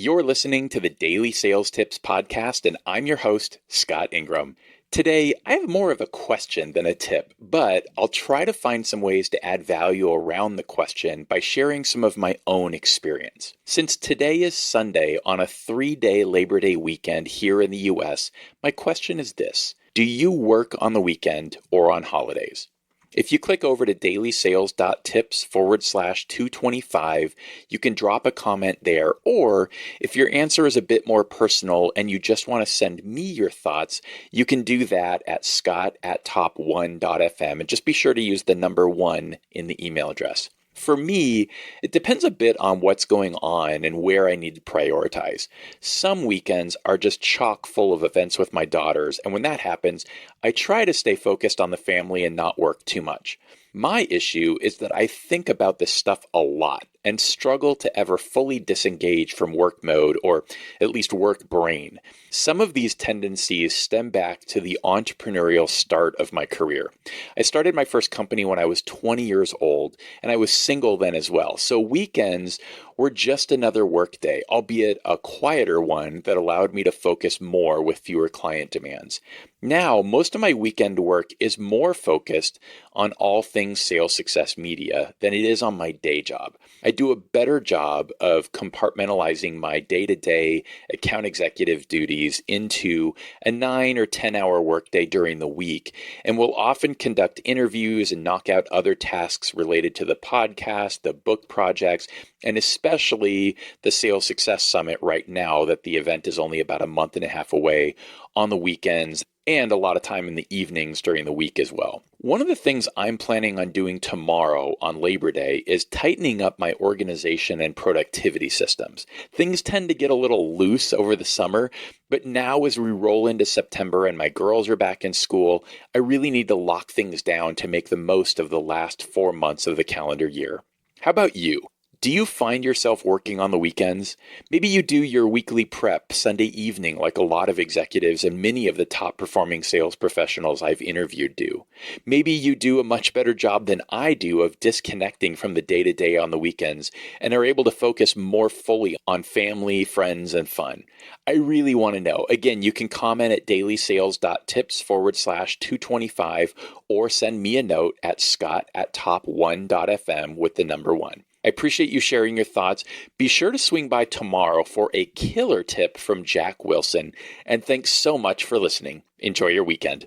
You're listening to the Daily Sales Tips Podcast, and I'm your host, Scott Ingram. Today, I have more of a question than a tip, but I'll try to find some ways to add value around the question by sharing some of my own experience. Since today is Sunday on a 3-day Labor Day weekend here in the US, my question is this: do you work on the weekend or on holidays? If you click over to dailysales.tips/225, you can drop a comment there, or if your answer is a bit more personal and you just want to send me your thoughts, you can do that at scott@top1.fm, and just be sure to use the number 1 in the email address. For me, it depends a bit on what's going on and where I need to prioritize. Some weekends are just chock full of events with my daughters, and when that happens, I try to stay focused on the family and not work too much. My issue is that I think about this stuff a lot and struggle to ever fully disengage from work mode, or at least work brain. Some of these tendencies stem back to the entrepreneurial start of my career. I started my first company when I was 20 years old, and I was single then as well. So weekends were just another work day, albeit a quieter one that allowed me to focus more with fewer client demands. Now, most of my weekend work is more focused on all things sales success media than it is on my day job. I do a better job of compartmentalizing my day-to-day account executive duties into a 9 or 10-hour workday during the week, and will often conduct interviews and knock out other tasks related to the podcast, the book projects, and especially the Sales Success Summit right now, that the event is only about a month and a half away, on the weekends, and a lot of time in the evenings during the week as well. One of the things I'm planning on doing tomorrow on Labor Day is tightening up my organization and productivity systems. Things tend to get a little loose over the summer, but now as we roll into September and my girls are back in school, I really need to lock things down to make the most of the last 4 months of the calendar year. How about you? Do you find yourself working on the weekends? Maybe you do your weekly prep Sunday evening like a lot of executives and many of the top performing sales professionals I've interviewed do. Maybe you do a much better job than I do of disconnecting from the day-to-day on the weekends and are able to focus more fully on family, friends, and fun. I really want to know. Again, you can comment at dailysales.tips/225 or send me a note at scott@top1.fm with the number 1. I appreciate you sharing your thoughts. Be sure to swing by tomorrow for a killer tip from Jack Wilson. And thanks so much for listening. Enjoy your weekend.